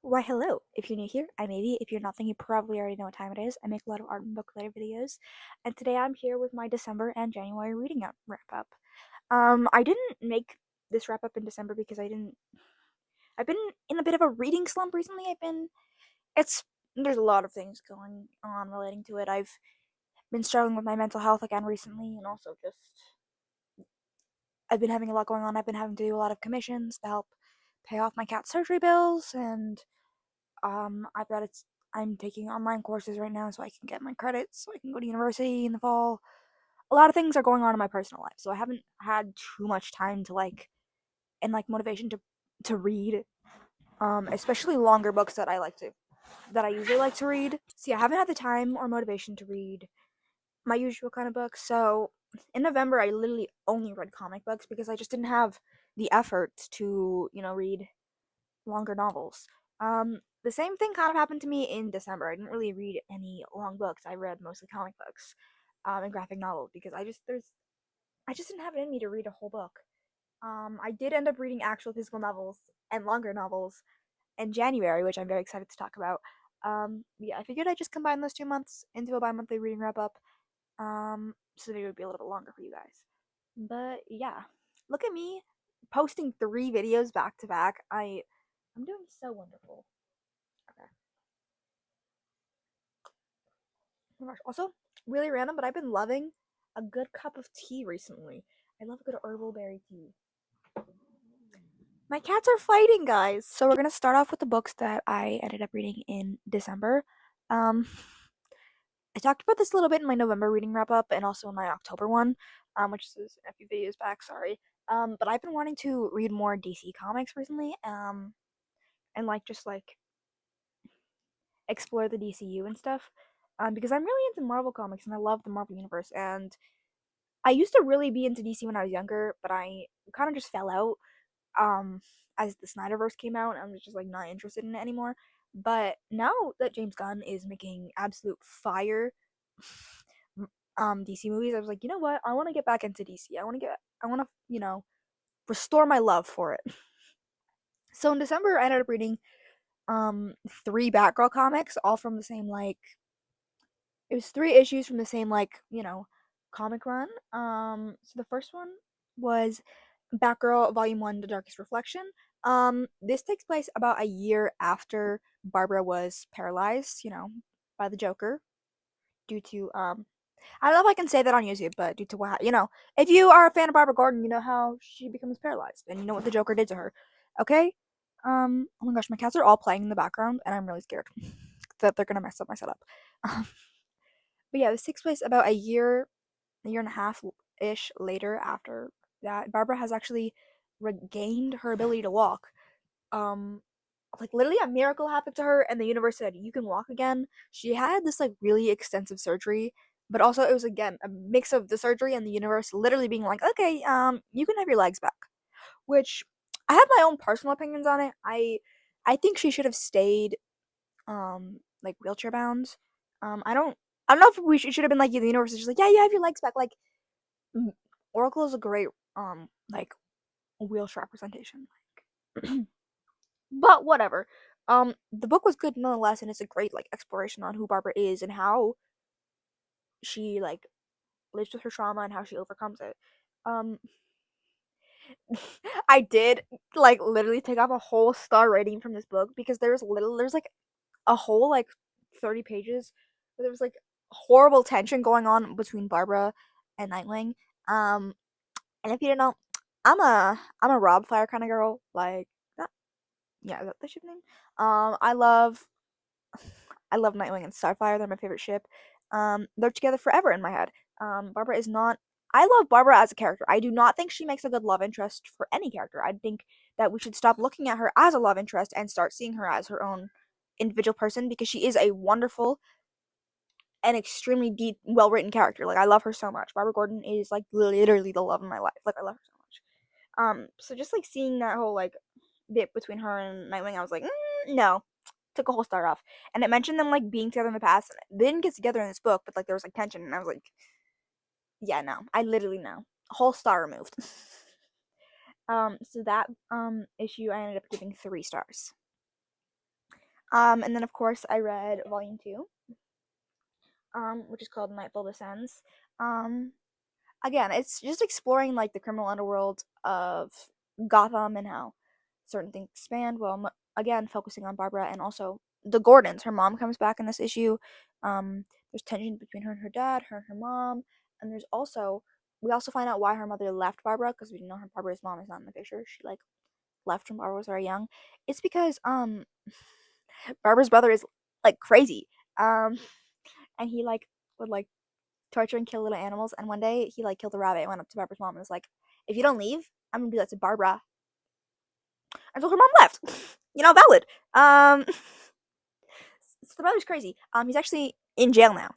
Why, hello. If you're new here, I'm Avie. If you're not, then you probably already know what time it is. I make a lot of art and book related videos, and today I'm here with my December and January reading wrap up. I didn't make this wrap up in December because I've been in a bit of a reading slump recently. It's, there's a lot of things going on relating to it. I've been struggling with my mental health again recently, and also just, I've been having a lot going on. I've been having to do a lot of commissions to help pay off my cat's surgery bills, and I've got it's I'm taking online courses right now so I can get my credits so I can go to university in the fall. A lot of things are going on in my personal life, so I haven't had too much time to motivation to read, especially longer books that I usually like to read. See, I haven't had the time or motivation to read my usual kind of books. So in November, I literally only read comic books because I just didn't have the effort to read longer novels. The same thing kind of happened to me in December. I didn't really read any long books. I read mostly comic books, and graphic novels because I just didn't have it in me to read a whole book. I did end up reading actual physical novels and longer novels in January, which I'm very excited to talk about. Yeah, I figured I'd just combine those 2 months into a bi-monthly reading wrap up. So the video would be a little bit longer for you guys. But yeah, look at me posting 3 videos back to back. I'm doing so wonderful. Okay. Oh my gosh. Also, really random, but I've been loving a good cup of tea recently. I love a good herbal berry tea. My cats are fighting, guys. So we're gonna start off with the books that I ended up reading in December. Um, I talked about this a little bit in my November reading wrap up and also in my October one, which is a few videos back. Sorry. But I've been wanting to read more DC comics recently. And just explore the DCU and stuff. Because I'm really into Marvel comics and I love the Marvel universe. And I used to really be into DC when I was younger, but I kind of just fell out um as the Snyderverse came out. I'm just like not interested in it anymore. But now that James Gunn is making absolute fire DC movies, I was like, you know what? I want to get back into DC. I want to, restore my love for it. So in December, I ended up reading 3 Batgirl comics, all from the same it was 3 issues from the same comic run. So the first one was Batgirl Volume 1, The Darkest Reflection. This takes place about a year after Barbara was paralyzed, by the Joker due to I don't know if I can say that on YouTube, but due to if you are a fan of Barbara Gordon, you know how she becomes paralyzed and you know what the Joker did to her. Okay? Oh my gosh, my cats are all playing in the background and I'm really scared that they're gonna mess up my setup. Um, but yeah, this takes place about a year and a half ish later after that. Barbara has actually regained her ability to walk. Um, literally a miracle happened to her, and the universe said you can walk again. She had this really extensive surgery, but also it was again a mix of the surgery and the universe literally being like, okay, you can have your legs back. Which I have my own personal opinions on it. I think she should have stayed wheelchair bound. I don't know if should have been like the universe is just like, yeah, you have your legs back. Oracle is a great wheelchair representation. But whatever. The book was good nonetheless, and it's a great exploration on who Barbara is and how she lives with her trauma and how she overcomes it. Um, I did literally take off a whole star rating from this book because there's a whole 30 pages where there was horrible tension going on between Barbara and Nightwing. Um, and if you didn't know, I'm a Rob Fire kind of girl. That, yeah, is that the ship name? I love Nightwing and Starfire. They're my favorite ship. They're together forever in my head. Barbara is not. I love Barbara as a character. I do not think she makes a good love interest for any character. I think that we should stop looking at her as a love interest and start seeing her as her own individual person because she is a wonderful and extremely deep, well written character. I love her so much. Barbara Gordon is literally the love of my life. I love her so much. So just seeing that whole bit between her and Nightwing, I was like, no, took a whole star off. And it mentioned them being together in the past. And they didn't get together in this book, but there was tension, and I was like, yeah, no, I literally know. A whole star removed. So that issue I ended up giving 3 stars. And then of course I read volume 2, which is called Nightfall Descends. Um, Again, it's just exploring like the criminal underworld of Gotham and how certain things expand. Well, again, focusing on Barbara and also the Gordons. Her mom comes back in this issue. There's tension between her and her dad, her and her mom, and there's also we also find out why her mother left Barbara because we know her Barbara's mom is not in the picture. She like left when Barbara was very young. It's because Barbara's brother is like crazy. Um, and he like would like torture and kill little animals. And one day he like killed a rabbit and went up to Barbara's mom and was like, "If you don't leave, I'm gonna do that to Barbara." And so her mom left. Valid. So the brother's crazy. He's actually in jail now.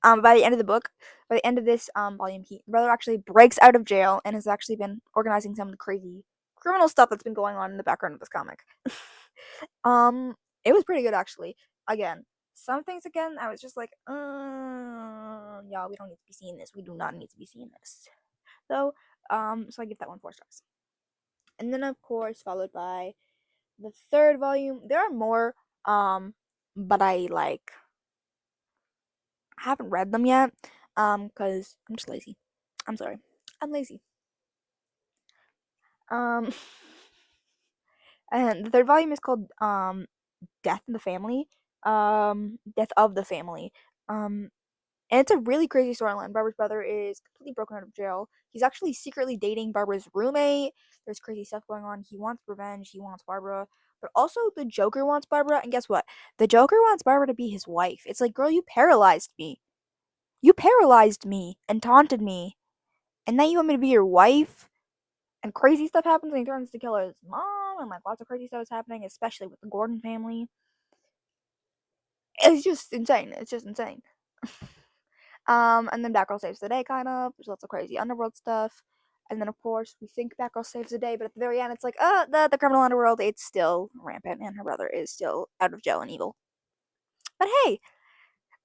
By the end of the book, by the end of this volume, the brother actually breaks out of jail and has actually been organizing some of the crazy criminal stuff that's been going on in the background of this comic. um, it was pretty good actually. Again, some things again, I was just like, yeah, we don't need to be seeing this. We do not need to be seeing this. So, so I give that one 4 stars. And then of course, followed by the third volume. There are more, but I like haven't read them yet, because I'm just lazy. I'm sorry, I'm lazy. Um, and the third volume is called Death in the Family, Death of the Family. Um, And it's a really crazy storyline. Barbara's brother is completely broken out of jail. He's actually secretly dating Barbara's roommate. There's crazy stuff going on. He wants revenge. He wants Barbara. But also, the Joker wants Barbara. And guess what? The Joker wants Barbara to be his wife. It's like, girl, you paralyzed me. You paralyzed me and taunted me. And now you want me to be your wife? And crazy stuff happens and he threatens to kill his mom. And like lots of crazy stuff is happening, especially with the Gordon family. It's just insane. It's just insane. And then Batgirl saves the day, kind of. There's lots of crazy underworld stuff. And then, of course, we think Batgirl saves the day, but at the very end, it's like, the criminal underworld, it's still rampant, and her brother is still out of jail and evil. But hey,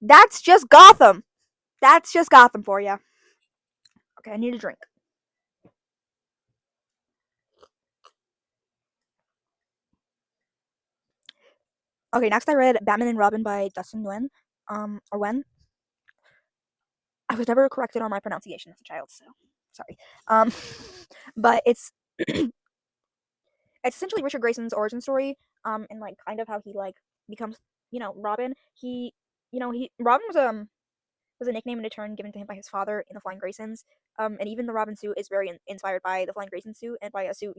that's just Gotham. That's just Gotham for you. Okay, I need a drink. Okay, next I read Batman and Robin by Dustin Nguyen. Or Wen. I was never corrected on my pronunciation as a child, so sorry. Um, but it's essentially Richard Grayson's origin story, and like kind of how he like becomes, Robin. He Robin was a nickname and a term given to him by his father in the Flying Graysons. And even the Robin suit is very inspired by the Flying Grayson suit and by a suit,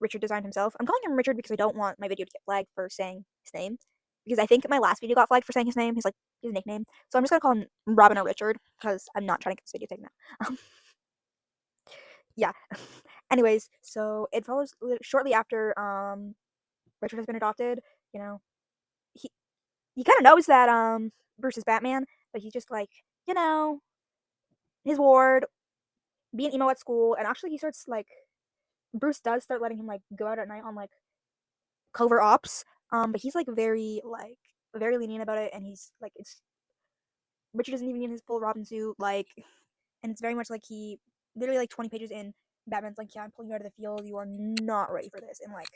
Richard designed himself. I'm calling him Richard because I don't want my video to get flagged for saying his name. Because I think my last video got flagged for saying his name, his nickname. So I'm just gonna call him Robin or Richard because I'm not trying to get this video taken out. Yeah. Anyways, so it follows shortly after Richard has been adopted. You know, he he kind of knows that Bruce is Batman, but he's just like, you know his ward, being emo at school, and actually he starts like Bruce does start letting him like go out at night on like covert ops. But he's very lenient about it, and he's like it's Richard isn't even in his full Robin suit, like, and it's very much like he literally like 20 pages in. Batman's like, yeah, I'm pulling you out of the field. You are not ready for this, and like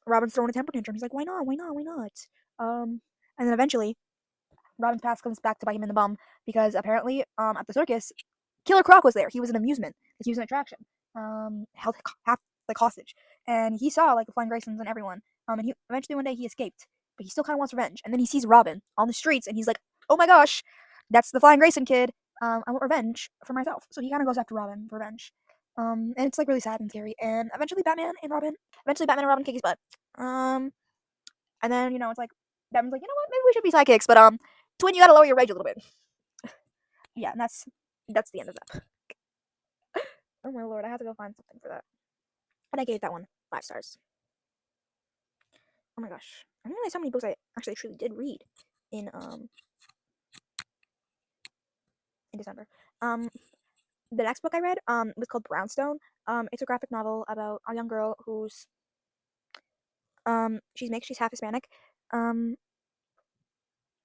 Robin's throwing a temper tantrum. He's like, why not? Why not? Why not? And then eventually, Robin's past comes back to bite him in the bum because apparently, at the circus, Killer Croc was there. He was an amusement. He was an attraction. Held half like hostage, and he saw like the Flying Graysons and everyone. And he eventually one day he escaped, but he still kind of wants revenge. And then he sees Robin on the streets, and he's like, "Oh my gosh, that's the Flying Grayson kid. I want revenge for myself." So he kind of goes after Robin for revenge. And it's like really sad and scary. And eventually Batman and Robin kick his butt. And then it's like Batman's like, you know what, maybe we should be sidekicks, but Twin, you gotta lower your rage a little bit. Yeah, and that's the end of that. Oh my lord, I have to go find something for that. And I gave that one 5 stars. Oh my gosh, I didn't realize how many books I actually truly did read in um in December. The next book I read was called Brownstone. It's a graphic novel about a young girl who's she's mixed, she's half Hispanic. Um,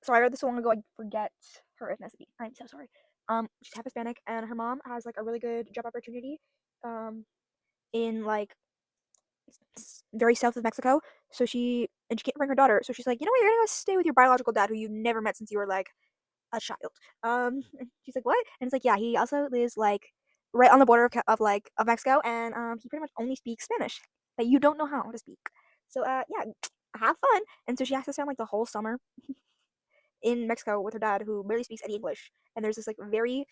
so I read this so long ago, I forget her ethnicity. I'm so sorry. She's half Hispanic, and her mom has like a really good job opportunity, in like very south of Mexico. So she can't bring her daughter. So she's like, you know what, you're gonna go stay with your biological dad, who you never met since you were like a child. And she's like, what? And it's like, yeah, he also lives like right on the border of Mexico, and he pretty much only speaks Spanish that you don't know how to speak. So yeah, have fun. And so she has to spend like the whole summer in Mexico with her dad, who barely speaks any English. And there's this like very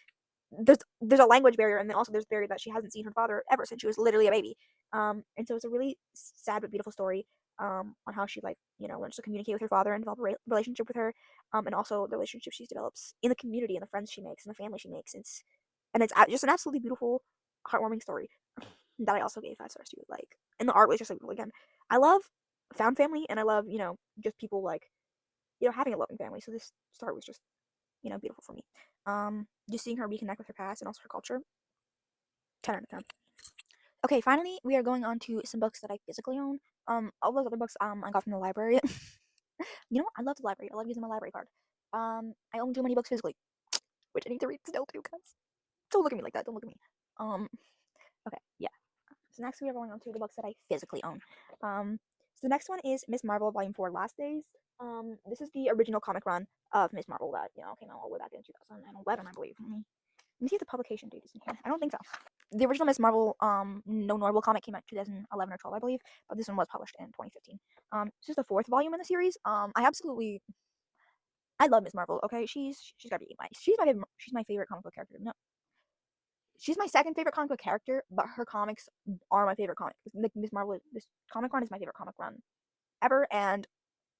there's a language barrier, and then also there's a barrier that she hasn't seen her father ever since she was literally a baby. And so it's a really sad but beautiful story on how she like learns to communicate with her father and develop a relationship with her, and also the relationship she develops in the community and the friends she makes and the family she makes. It's just an absolutely beautiful, heartwarming story that I also gave 5 stars to. Like, and the art was just like, again, I love found family, and I love just people like having a loving family. So this story was just beautiful for me. Just seeing her reconnect with her past and also her culture. 10 out of 10. Okay, finally, we are going on to some books that I physically own. All those other books I got from the library. You know what? I love the library. I love using my library card. I own too many books physically, which I need to read still too, guys. Don't look at me like that. Don't look at me. Um, okay, yeah. So next we are going on to the books that I physically own. So the next one is Miss Marvel Volume 4 Last Days. This is the original comic run of Miss Marvel that, came out all the way back in 2011, I believe. Let me see if the publication date is in here. I don't think so. The original Miss Marvel, No Normal comic came out in 2011 or 12, I believe, but this one was published in 2015. This is the 4th volume in the series. I love Miss Marvel. Okay, she's gotta be she's my favorite comic book character. No, she's my second favorite comic book character, but her comics are my favorite comic. Like Miss Marvel, this comic run is my favorite comic run ever, and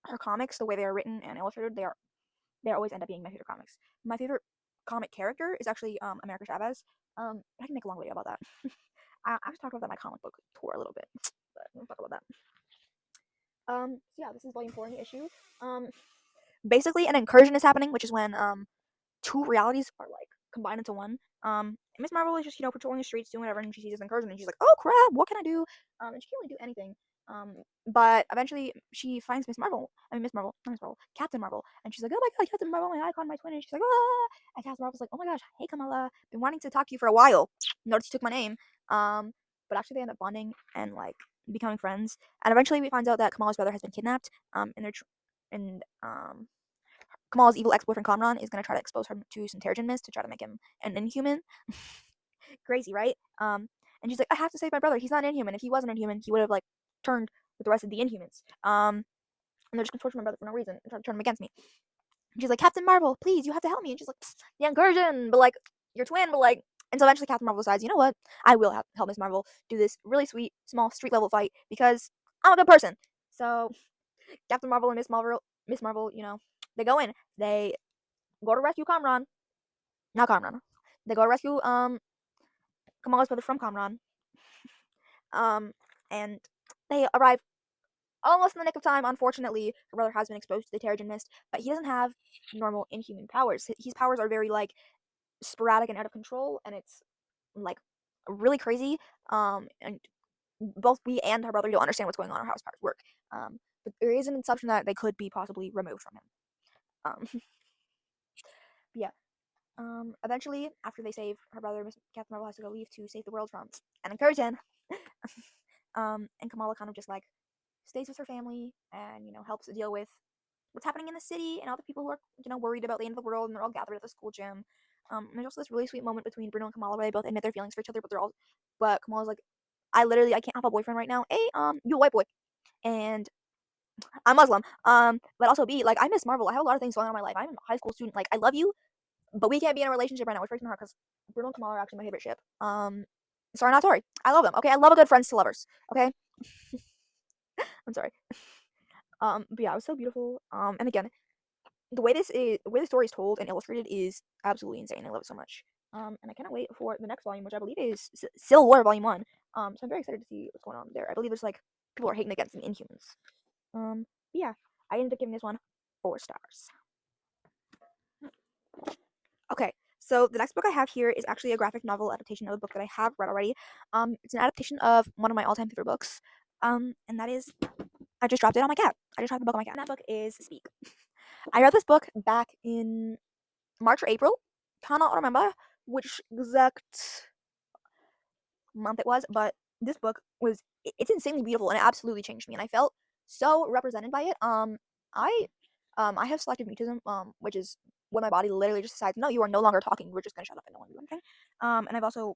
her comics, the way they are written and illustrated, they always end up being my favorite comics. My favorite comic character is actually America Chavez. I can make a long video about that. I was talking about that in my comic book tour a little bit, but we'll talk about that. So yeah, this is volume 4 in the issue. Um, Basically, an incursion is happening, which is when two realities are like combined into one. Miss Marvel is just patrolling the streets, doing whatever, and she sees this incursion, and she's like, "Oh crap, what can I do?" And she can't really do anything. But eventually she finds Miss Marvel. I mean, Miss Marvel, not Miss Marvel, Captain Marvel, and she's like, "Oh my god, Captain Marvel, my icon, my twin." And she's like, "Ah!" And Captain Marvel's like, "Oh my gosh, hey Kamala, been wanting to talk to you for a while. Noticed you took my name." But actually they end up bonding and like becoming friends. And eventually we find out that Kamala's brother has been kidnapped. And Kamal's evil ex-boyfriend Kamran is going to try to expose her to some Terrigen mist to try to make him an Inhuman. Crazy, right? And she's like, I have to save my brother. He's not an Inhuman. If he was an Inhuman, he would have like turned with the rest of the Inhumans. And they're just going to torture my brother for no reason and try to turn him against me. And she's like, Captain Marvel, please, you have to help me. And she's like, the incursion, but like your twin, but like. And so eventually Captain Marvel decides, you know what? I will help Miss Marvel do this really sweet, small street level fight because I'm a good person. So Captain Marvel and Miss Marvel, they go in. They go to rescue Kamran. Not Kamran. They go to rescue Kamala's brother from Kamran. Um and they arrive almost in the nick of time. Unfortunately, her brother has been exposed to the Terrigen Mist, but he doesn't have normal Inhuman powers. His powers are very like sporadic and out of control, and it's like really crazy. And both we and her brother don't understand what's going on or how his powers work. But there is an assumption that they could be possibly removed from him. Yeah. Eventually, after they save her brother, Captain Marvel has to go leave to save the world from an incursion. And Kamala kind of just like stays with her family and helps deal with what's happening in the city and all the people who are worried about the end of the world, and they're all gathered at the school gym. And there's also this really sweet moment between Bruno and Kamala where they both admit their feelings for each other, but Kamala's like, I can't have a boyfriend right now. A you a white boy, and I'm Muslim. But also B, like, I miss Marvel. I have a lot of things going on in my life. I'm a high school student. Like, I love you, but we can't be in a relationship right now, which breaks my heart because Bruno and Kamala are actually my favorite ship. Sorry, not sorry. I love them. Okay, I love a good friends to lovers. Okay, I'm sorry. But yeah, it was so beautiful. And again, the way the story is told and illustrated is absolutely insane. I love it so much. And I cannot wait for the next volume, which I believe is Civil War Volume 1. So I'm very excited to see what's going on there. I believe there's like people are hating against the Inhumans. But yeah, I ended up giving this one 4 stars. Okay, so the next book I have here is actually a graphic novel adaptation of a book that I have read already. It's an adaptation of one of my all-time favorite books. And that is, I just dropped it on my cat. I just dropped the book on my cat. And that book is Speak. I read this book back in March or April. Cannot remember which exact month it was, but this book it's insanely beautiful and it absolutely changed me. And I felt so represented by it. I I have selective mutism, which is when my body literally just decides, no, you are no longer talking. We're just gonna shut up and no one do anything. And I've also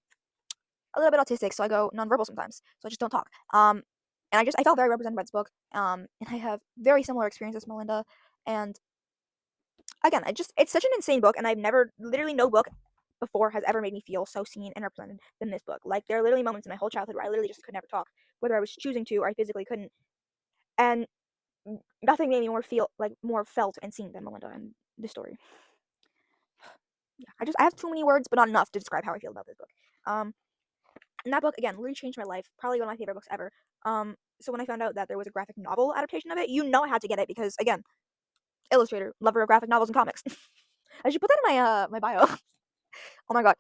a little bit autistic, so I go nonverbal sometimes. So I just don't talk. And I felt very represented by this book. And I have very similar experiences, Melinda. And again, it's such an insane book, and I've never literally no book before has ever made me feel so seen and represented than this book. Like there are literally moments in my whole childhood where I literally just could never talk, whether I was choosing to or I physically couldn't. And nothing made me more felt and seen than Melinda and this story. Yeah, I have too many words, but not enough to describe how I feel about this book. Um, and that book again really changed my life. Probably one of my favorite books ever. So when I found out that there was a graphic novel adaptation of it, I had to get it because again, illustrator, lover of graphic novels and comics. I should put that in my bio. Oh my god,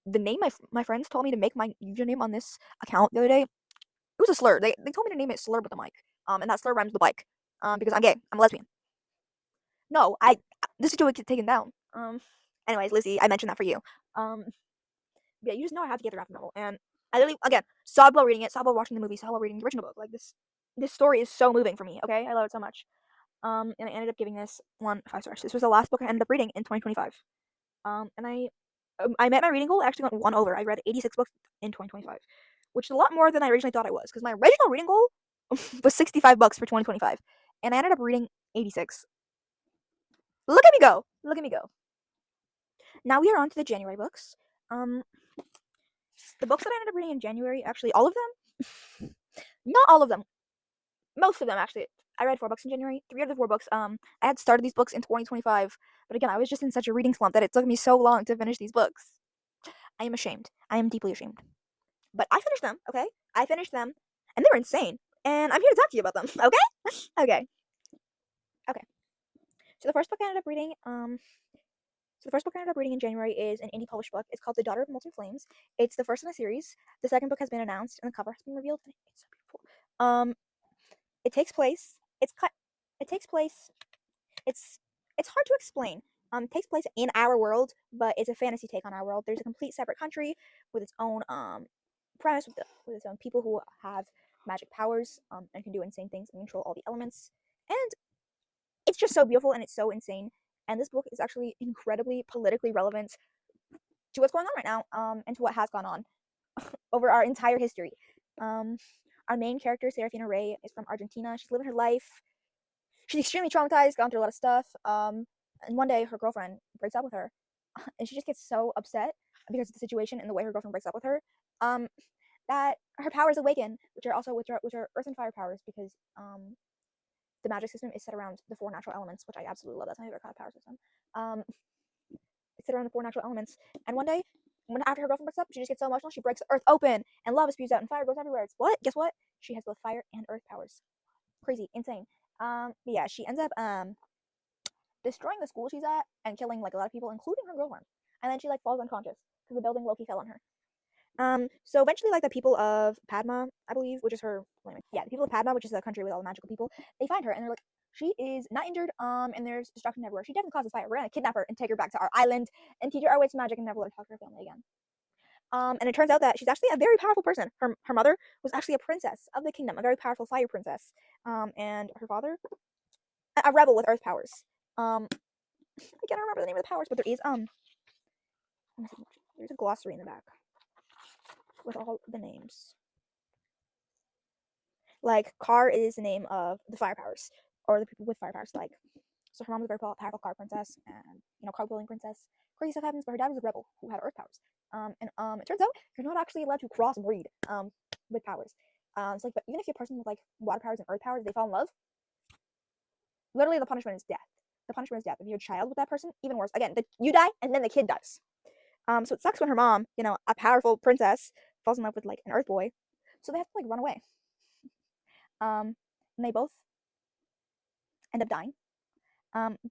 the name my friends told me to make my username on this account the other day. It was a slur. They told me to name it slur with the mic. And that slur rhymes with bike. Because I'm gay. I'm a lesbian. No, this is to get taken down. Anyways, Lizzie, I mentioned that for you. Um, yeah, you just know I have to get the graphic novel, and I literally again saw while reading it, saw while watching the movie, saw while reading the original book. Like this story is so moving for me. Okay, I love it so much. And I ended up giving this one 5 stars. This was the last book I ended up reading in 2025. And I met my reading goal. I actually went one over. I read 86 books in 2025, which is a lot more than I originally thought I was. Because my original reading goal was 65 books for 2025, and I ended up reading 86. Look at me go! Look at me go! Now we are on to the January books. Um, the books that I ended up reading in January, actually, all of them, not all of them, most of them actually. I read 4 books in January. 3 of the 4 books, I had started these books in 2025, but again, I was just in such a reading slump that it took me so long to finish these books. I am ashamed. I am deeply ashamed. But I finished them, okay? I finished them, and they were insane. And I'm here to talk to you about them, okay? Okay. Okay. So the first book I ended up reading, in January is an indie published book. It's called The Daughter of Molten Flames. It's the first in a series. The second book has been announced, and the cover has been revealed. And it's so beautiful. It takes place. It's cut. It takes place. It's it's hard to explain. It takes place in our world, but it's a fantasy take on our world. There's a complete separate country with its own premise, with its own people who have magic powers and can do insane things and control all the elements. And it's just so beautiful and it's so insane. And this book is actually incredibly politically relevant to what's going on right now, and to what has gone on over our entire history. Um, our main character, Serafina Rey, is from Argentina. She's living her life. She's extremely traumatized, gone through a lot of stuff. And one day her girlfriend breaks up with her, and she just gets so upset because of the situation and the way her girlfriend breaks up with her, um, that her powers awaken, which are earth and fire powers, because the magic system is set around the 4 natural elements, which I absolutely love. That's my favorite kind of power system. Um, it's set around the 4 natural elements. And one day, after her girlfriend breaks up, she just gets so emotional, she breaks the earth open, and lava spews out, and fire goes everywhere. It's what? Guess what? She has both fire and earth powers. Crazy, insane. But yeah, she ends up destroying the school she's at and killing like a lot of people, including her girlfriend. And then she like falls unconscious because the building Loki fell on her. So eventually, like the people of Padma, I believe, which is her, yeah, the people of Padma, which is the country with all the magical people, they find her and they're like, she is not injured, and there's destruction everywhere. She definitely causes fire. We're gonna kidnap her and take her back to our island and teach her our ways to magic and never let her talk to her family again. And it turns out that she's actually a very powerful person. Her mother was actually a princess of the kingdom, a very powerful fire princess. And her father, a rebel with earth powers. I can't remember the name of the powers, but there is there's a glossary in the back with all the names. Like Car is the name of the fire powers, or the people with fire powers. Like, so her mom was a very powerful car princess, and carpooling princess. Crazy stuff happens, but her dad was a rebel who had earth powers. And it turns out you're not actually allowed to crossbreed with powers. So like, but even if you're a person with like water powers and earth powers, they fall in love. Literally, the punishment is death. The punishment is death. If you're a child with that person, even worse. Again, you die, and then the kid dies. So it sucks when her mom, a powerful princess, falls in love with like an earth boy. So they have to like run away. And they both end up dying.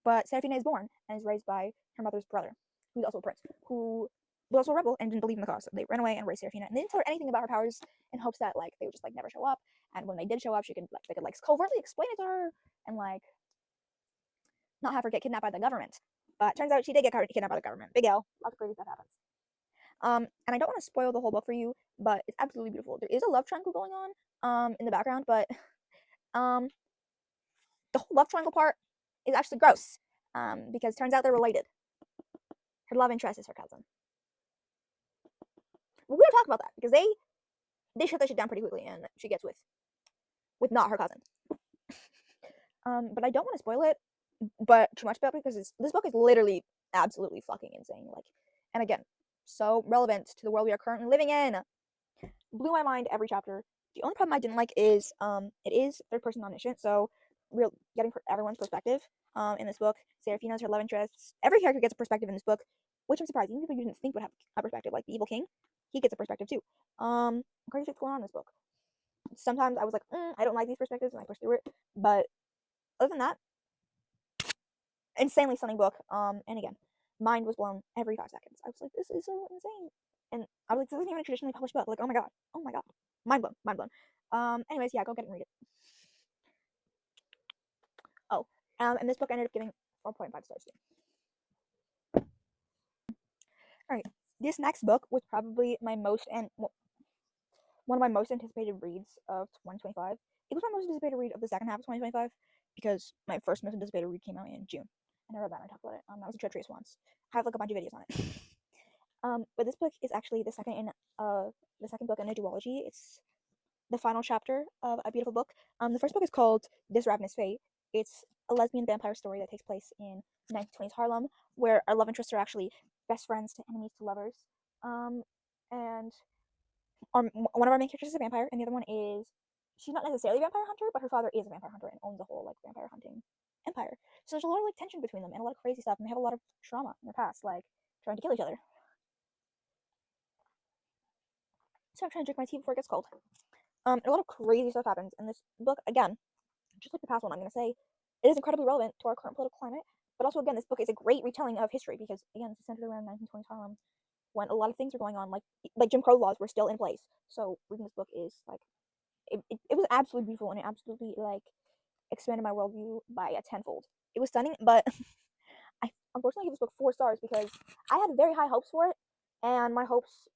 But Serafina is born and is raised by her mother's brother, who's also a prince, who was also a rebel and didn't believe in the cause. So they ran away and raised Serafina, and they didn't tell her anything about her powers in hopes that like they would just like never show up. And when they did show up, they could covertly explain it to her and like not have her get kidnapped by the government. But turns out she did get kidnapped by the government. Big L. Lots of crazy stuff happens. And I don't want to spoil the whole book for you, but it's absolutely beautiful. There is a love triangle going on in the background, but Um, the whole love triangle part is actually gross. Because it turns out they're related. Her love interest is her cousin. But we don't talk about that because they shut that shit down pretty quickly, and she gets with not her cousin. But I don't want to spoil it, but too much about it because this book is literally absolutely fucking insane. Like, and again, so relevant to the world we are currently living in. Blew my mind every chapter. The only problem I didn't like is it is third person omniscient, so we're getting everyone's perspective in this book. Seraphina's her love interests. Every character gets a perspective in this book, which I'm surprised. Even people you didn't think would have a perspective, like the evil king, he gets a perspective too. Crazy shit's going on in this book. Sometimes I was like, I don't like these perspectives, and I push through it. But other than that, insanely stunning book. And again, mind was blown every 5 seconds. I was like, this is so insane. And I was like, this isn't even a traditionally published book. Like, oh my god, mind blown, mind blown. Anyways, yeah, go get it and read it. Oh, and this book I ended up giving 4.5 stars to. All right, this next book was probably my most and one of my most anticipated reads of 2025. It was my most anticipated read of the second half of 2025 because my first most anticipated read came out in June, and I read that and I talked about it. That was a Treacherous Once. I have like a bunch of videos on it. But this book is actually the second book in a duology. It's the final chapter of A Beautiful Book. The first book is called This Ravenous Fate. It's a lesbian vampire story that takes place in 1920s Harlem, where our love interests are actually best friends to enemies to lovers. And one of our main characters is a vampire, and the other one is she's not necessarily a vampire hunter, but her father is a vampire hunter and owns a whole like vampire hunting empire. So there's a lot of like tension between them and a lot of crazy stuff, and they have a lot of trauma in their past, like trying to kill each other. So I'm trying to drink my tea before it gets cold. A lot of crazy stuff happens in this book. Again, just like the past one, I'm going to say it is incredibly relevant to our current political climate. But also, again, this book is a great retelling of history because, again, it's centered around 1920s Harlem when a lot of things were going on, like Jim Crow laws were still in place. So reading this book is like it was absolutely beautiful, and it absolutely like expanded my worldview by a tenfold. It was stunning, but I unfortunately gave this book 4 stars because I had very high hopes for it, and my hopes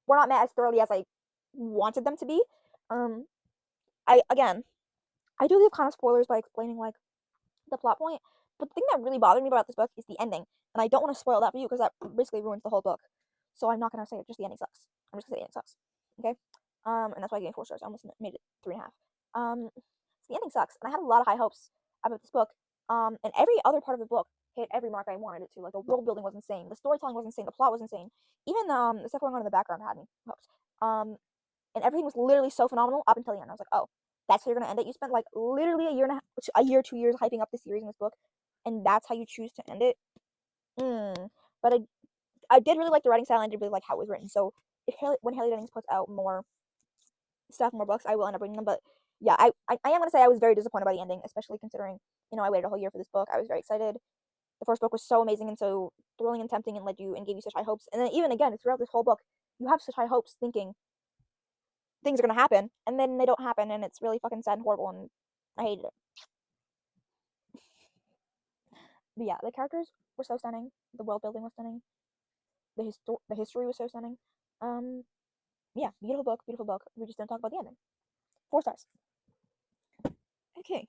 were not met as thoroughly as I wanted them to be. Um, I do leave kind of spoilers by explaining like the plot point, but the thing that really bothered me about this book is the ending, and I don't want to spoil that for you because that basically ruins the whole book. So I'm not gonna say it. Just the ending sucks. I'm just gonna say the ending sucks. Okay. And that's why I gave it 4 stars. I almost made it 3.5. So the ending sucks, and I had a lot of high hopes about this book. And every other part of the book hit every mark I wanted it to. Like the world building was insane, the storytelling was insane, the plot was insane. Even the stuff going on in the background had me hooked. And everything was literally so phenomenal up until the end. I was like, oh, that's how you're gonna end it. You spent like literally a year, 2 years hyping up the series in this book, and that's how you choose to end it. But I did really like the writing style, and I did really like how it was written. So if when Haley Dennings puts out more stuff, more books, I will end up reading them. But yeah, I am gonna say I was very disappointed by the ending, especially considering I waited a whole year for this book. I was very excited. The first book was so amazing and so thrilling and tempting, and led you and gave you such high hopes. And then even again throughout this whole book, you have such high hopes, thinking things are gonna happen, and then they don't happen, and it's really fucking sad and horrible, and I hated it. But yeah, the characters were so stunning. The world building was stunning. The history was so stunning. Um, yeah, beautiful book, beautiful book. We just didn't talk about the ending. 4 stars. Okay.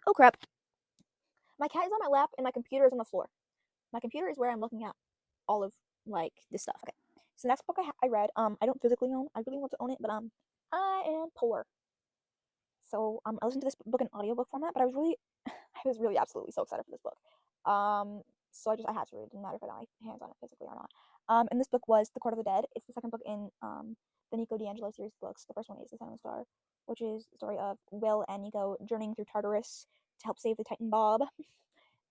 Oh crap. My cat is on my lap and my computer is on the floor. My computer is where I'm looking at all of like this stuff. Okay. So the next book I read, I don't physically own. I really want to own it, but I am poor. So I listened to this book in audiobook format, but I was really absolutely so excited for this book. So I had to read it. It didn't matter if I got my hands on it physically or not. And this book was The Court of the Dead. It's the second book in the Nico D'Angelo series of books. The first one is The Silent Star, which is the story of Will and Nico journeying through Tartarus to help save the Titan Bob.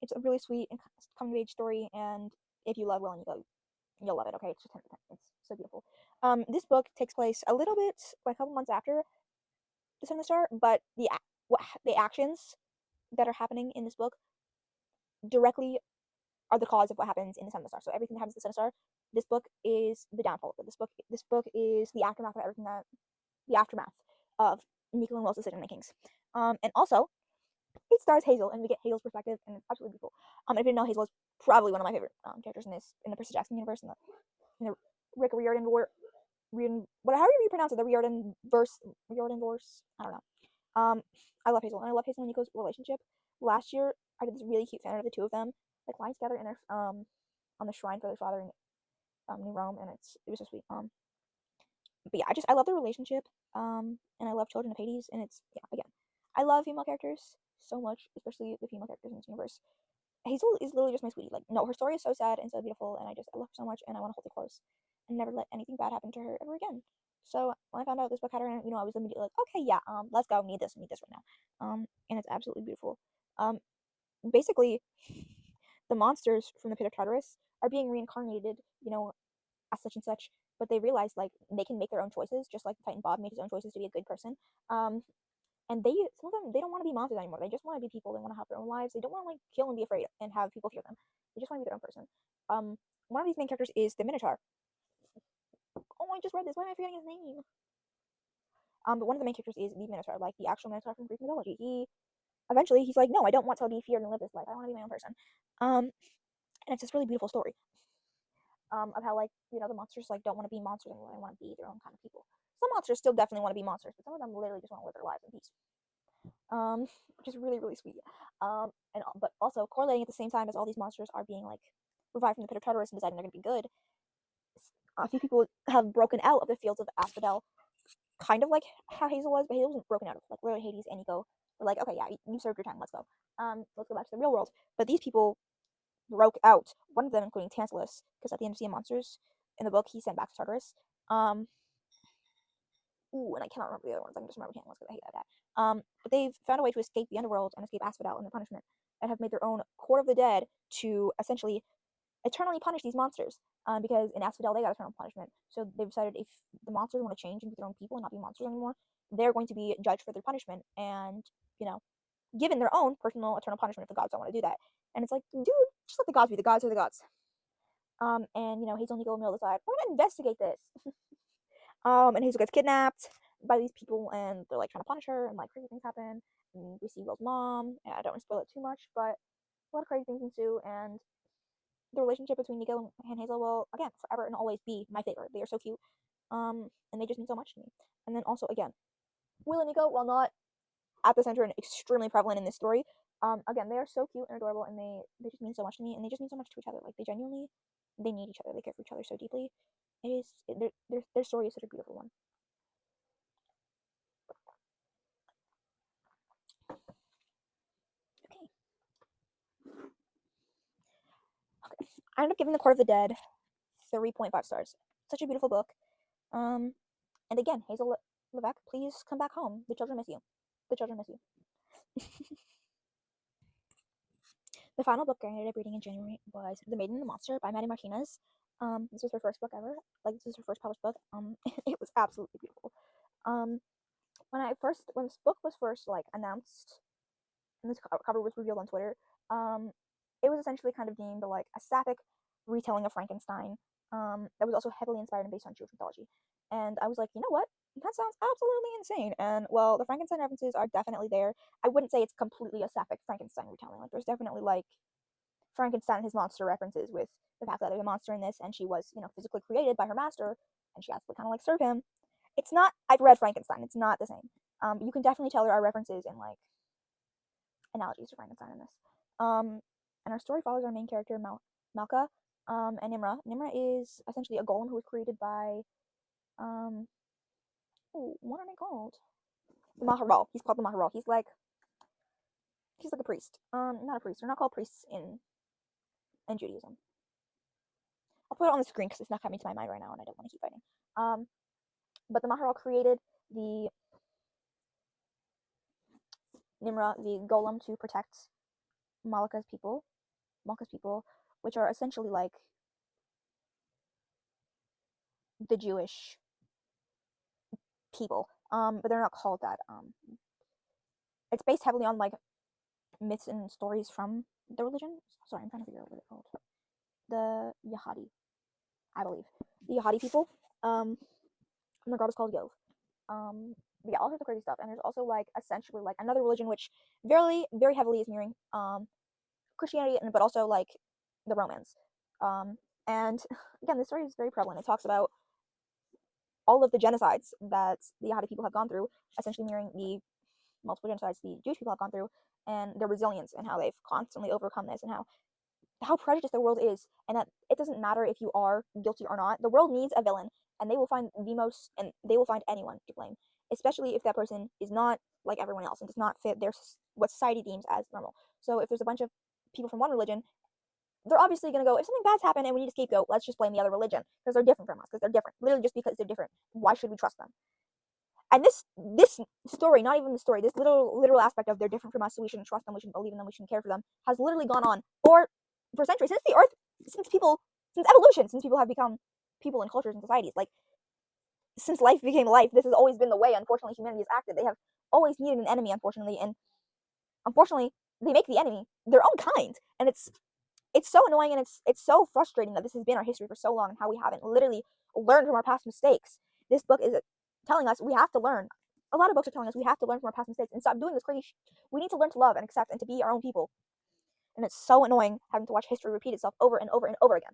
It's a really sweet and coming of age story, and if you love Will and Nico, you'll love it. Okay, it's just 10 out of 10. It's so beautiful. This book takes place a little bit, like a couple months after The Silent Star, but the actions that are happening in this book directly are the cause of what happens in the Silent Star. So everything that happens in the Silent Star, this book is the downfall of it. This book is the aftermath of everything the aftermath of Nico and Will's decision makings. And also it stars Hazel, and we get Hazel's perspective, and it's absolutely beautiful. If you didn't know, Hazel is probably one of my favorite characters in the Percy Jackson universe, in the Rick Riordan however you pronounce it, the Riordan verse. I don't know. I love Hazel, and I love Hazel and Nico's relationship. Last year, I did this really cute fan art of the two of them, like lying together in their on the shrine for their father in New Rome, and it was so sweet. But yeah, I love their relationship. And I love Children of Hades, and it's yeah, again, I love female characters so much, especially the female characters in this universe. Hazel is literally just my sweetie. Like, no, her story is so sad and so beautiful, and I love her so much, and I want to hold her close and never let anything bad happen to her ever again. So when I found out this book had her in it, I was immediately like, okay, yeah, let's go, need this right now. And it's absolutely beautiful. Um, Basically, the monsters from the pit of Tartarus are being reincarnated, as such and such, but they realize like they can make their own choices, just like the Titan Bob made his own choices to be a good person. And some of them, they don't want to be monsters anymore. They just want to be people. They want to have their own lives. They don't want to like kill and be afraid and have people fear them. They just want to be their own person. One of these main characters is the Minotaur. Oh, I just read this. Why am I forgetting his name? But one of the main characters is the Minotaur, like the actual Minotaur from Greek mythology. He's like, no, I don't want to be feared and live this life. I want to be my own person. And it's this really beautiful story. Of how like the monsters like don't want to be monsters anymore. They want to be their own kind of people. Some monsters still definitely want to be monsters, but some of them literally just want to live their lives in peace. Which is really really sweet. But also correlating at the same time as all these monsters are being like revived from the pit of Tartarus and deciding they're going to be good. A few people have broken out of the fields of Asphodel, kind of like how Hazel was, but Hazel wasn't broken out of like literally Hades and Nico were like, okay, yeah, you served your time, let's go. Let's go back to the real world. But these people broke out. One of them, including Tantalus, because at the end of Sea of Monsters in the book, he sent back to Tartarus. And I cannot remember the other ones. I can just remember Tantalus because I hate that guy. But they've found a way to escape the underworld and escape Asphodel and their punishment, and have made their own court of the dead to essentially eternally punish these monsters. Because in Asphodel they got eternal punishment, so they've decided if the monsters want to change and be their own people and not be monsters anymore, they're going to be judged for their punishment and you know given their own personal eternal punishment if the gods don't want to do that. And it's like, dude, just let the gods be. The gods are the gods. And Hazel and Nico will decide we're gonna investigate this. And Hazel gets kidnapped by these people, and they're like trying to punish her, and like crazy things happen. And we see Will's mom. And I don't want to spoil it too much, but a lot of crazy things ensue, and the relationship between Nico and Hazel will again forever and always be my favorite. They are so cute, and they just mean so much to me. And then also again, Will and Nico, while not at the center and extremely prevalent in this story, again they are so cute and adorable, and they just mean so much to me, and they just mean so much to each other. Like they need each other. They care for each other so deeply. Their story is such a beautiful one. Okay. Okay. I ended up giving The Court of the Dead 3.5 stars. Such a beautiful book. And again, Hazel Levesque, please come back home. The children miss you. The children miss you. The final book I ended up reading in January was The Maiden and the Monster by Maddie Martinez. This was her first book ever. Like, this was her first published book. It was absolutely beautiful. Um, when this book was first like announced and this cover was revealed on Twitter, it was essentially kind of deemed like a sapphic retelling of Frankenstein. That was also heavily inspired and based on Jewish mythology. And I was like, you know what? That sounds absolutely insane. And well, the Frankenstein references are definitely there. I wouldn't say it's completely a sapphic Frankenstein retelling. Like, there's definitely like Frankenstein and his monster references with the fact that there's a monster in this, and she was, physically created by her master, and she has to kind of like serve him. It's not. I've read Frankenstein. It's not the same. But you can definitely tell there are references and like analogies to Frankenstein in this. And our story follows our main character Malka, and Nimra. Nimra is essentially a golem who was created by what are they called? The Maharal. He's called the Maharal. He's like a priest. Not a priest. They're not called priests in Judaism. I'll put it on the screen because it's not coming to my mind right now, and I don't want to keep fighting. But the Maharal created the Nimra, the golem, to protect Malaka's people, which are essentially like the Jewish people. But they're not called that. It's based heavily on like myths and stories from the religion. Sorry, I'm trying to figure out what it's called. The Yahadi, I believe. The Yahadi people. And the god is called Yov. But yeah, all sorts of crazy stuff. And there's also like essentially like another religion which very, very heavily is mirroring Christianity, but also like the Romans. And again, this story is very prevalent. It talks about all of the genocides that the Yahudi people have gone through, essentially mirroring the multiple genocides the Jewish people have gone through, and their resilience and how they've constantly overcome this, and how prejudiced the world is, and that it doesn't matter if you are guilty or not. The world needs a villain, and they will find anyone to blame, especially if that person is not like everyone else and does not fit what society deems as normal. So if there's a bunch of people from one religion, they're obviously going to go, if something bad's happened and we need a scapegoat, let's just blame the other religion because they're different from us, because they're different. Literally just because they're different. Why should we trust them? And this story, not even the story, this literal aspect of they're different from us, so we shouldn't trust them, we shouldn't believe in them, we shouldn't care for them, has literally gone on for centuries, since the earth, since evolution, since people have become people in cultures and societies. Like, since life became life, this has always been the way, unfortunately, humanity has acted. They have always needed an enemy, unfortunately, and unfortunately, they make the enemy their own kind. And it's so annoying, and it's so frustrating that this has been our history for so long, and how we haven't literally learned from our past mistakes. This book is telling us we have to learn. A lot of books are telling us we have to learn from our past mistakes and stop doing this crazy we need to learn to love and accept and to be our own people. And it's so annoying having to watch history repeat itself over and over and over again.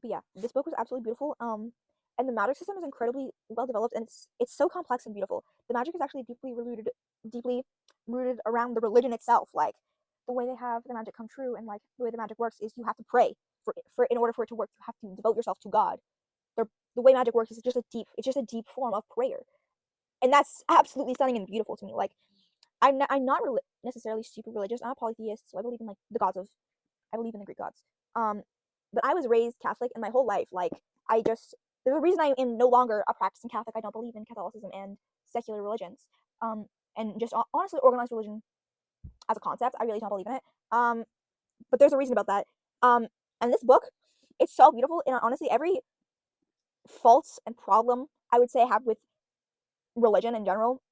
But yeah, this book was absolutely beautiful. And the magic system is incredibly well developed, and it's so complex and beautiful. The magic is actually deeply rooted around the religion itself. Like, the way they have the magic come true, and like the way the magic works is you have to pray for in order for it to work. You have to devote yourself to God. The way magic works is just a deep form of prayer, and that's absolutely stunning and beautiful to me. Like, I'm not necessarily super religious. I'm a polytheist, so I believe in like I believe in the Greek gods. Um, but I was raised Catholic, and my whole life, like, there's a reason I am no longer a practicing Catholic. I don't believe in Catholicism and secular religions. And just honestly, organized religion as a concept, I really don't believe in it. But there's a reason about that. And this book, it's so beautiful, and honestly, every fault and problem I would say I have with religion in general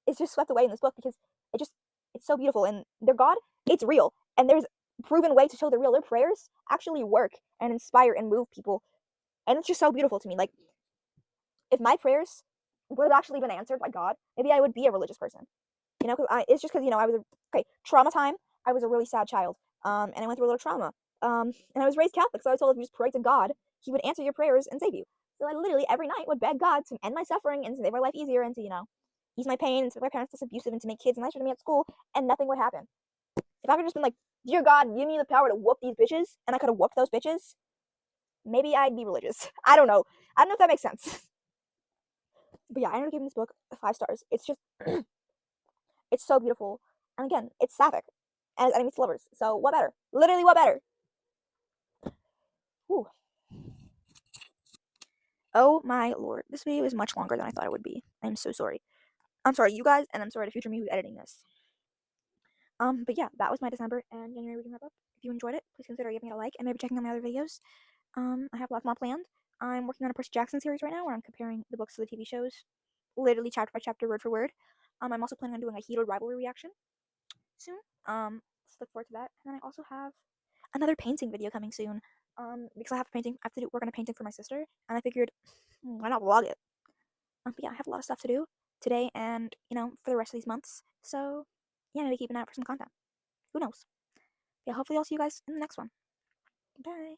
is just swept away in this book, because it's so beautiful, and their God, it's real, and there's proven way to show they're real. Their prayers actually work and inspire and move people, and it's just so beautiful to me. Like, if my prayers would have actually been answered by God, maybe I would be a religious person. Because it's just because I was trauma time. I was a really sad child, and I went through a little trauma. And I was raised Catholic, so I was told if you just pray to God, He would answer your prayers and save you. So I literally every night would beg God to end my suffering and to make my life easier, and to ease my pain, and to make my parents less abusive, and to make kids nicer to me at school, and nothing would happen. If I could just been like, dear God, give me the power to whoop these bitches, and I could have whooped those bitches, maybe I'd be religious. I don't know. I don't know if that makes sense. But yeah, I ended up giving this book 5 stars. It's just, it's so beautiful. And again, it's sapphic. And it's enemies to lovers. So what better? Literally, what better? Whew. Oh my lord. This video is much longer than I thought it would be. I'm so sorry. I'm sorry, you guys, and I'm sorry to future me who's editing this. But yeah, that was my December and January reading wrap up. If you enjoyed it, please consider giving it a like and maybe checking out my other videos. I have lots more planned. I'm working on a Percy Jackson series right now, where I'm comparing the books to the TV shows, literally chapter by chapter, word for word. I'm also planning on doing a heated rivalry reaction soon. So look forward to that. And then I also have another painting video coming soon. Because I have a painting, I have to work on a painting for my sister, and I figured, why not vlog it? But yeah, I have a lot of stuff to do today, and for the rest of these months. So yeah, maybe keep an eye out for some content. Who knows? Yeah, hopefully I'll see you guys in the next one. Bye.